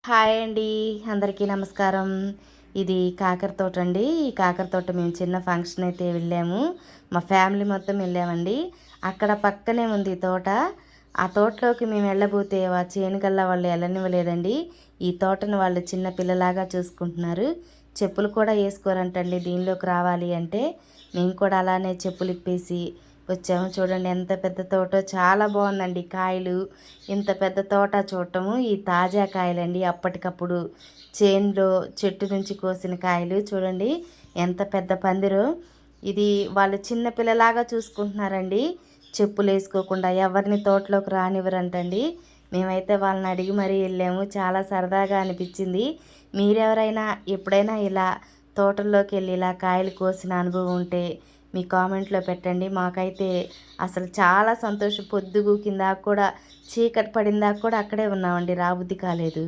Hi అండి. అందరికీ నమస్కారం. ఇది కాకర తోట అండి. ఈ కాకర తోట మేము చిన్న ఫంక్షన్ అయితే వెళ్ళాము. మా ఫ్యామిలీ మొత్తం వెళ్ళామండి. అక్కడ పక్కనే ఉంది ఈ తోట. ఆ తోటలోకి మేము వెళ్ళబోతే ఆ చేనుగల్లా వాళ్ళు వెళ్ళనివ్వలేదండి. ఈ తోటను వాళ్ళు చిన్న పిల్లలాగా చూసుకుంటున్నారు. చెప్పులు కూడా వేసుకోరంటండి దీనిలోకి రావాలి అంటే. మేము కూడా అలానే చెప్పులు ఇప్పేసి వచ్చాము. చూడండి ఎంత పెద్ద తోటో, చాలా బాగుందండి. కాయలు ఇంత పెద్ద తోట చూడటము, ఈ తాజా కాయలండి, అప్పటికప్పుడు చేనులో చెట్టు నుంచి కోసిన కాయలు. చూడండి ఎంత పెద్ద పందిరో. ఇది వాళ్ళు చిన్న పిల్లలాగా చూసుకుంటున్నారండి. చెప్పులు వేసుకోకుండా ఎవరిని తోటలోకి రానివ్వరంటండి. మేమైతే వాళ్ళని అడిగి మరీ వెళ్ళాము. చాలా సరదాగా అనిపించింది. మీరెవరైనా ఎప్పుడైనా ఇలా తోటల్లోకి వెళ్ళి ఇలా కాయలు కోసిన అనుభవం ఉంటే మీ కామెంట్లో పెట్టండి. మాకైతే అసలు చాలా సంతోషం. పొద్దుగూకిన దాకా కూడా, చీకటి పడిన దాకా కూడా అక్కడే ఉన్నామండి. రాబుద్ది కాలేదు.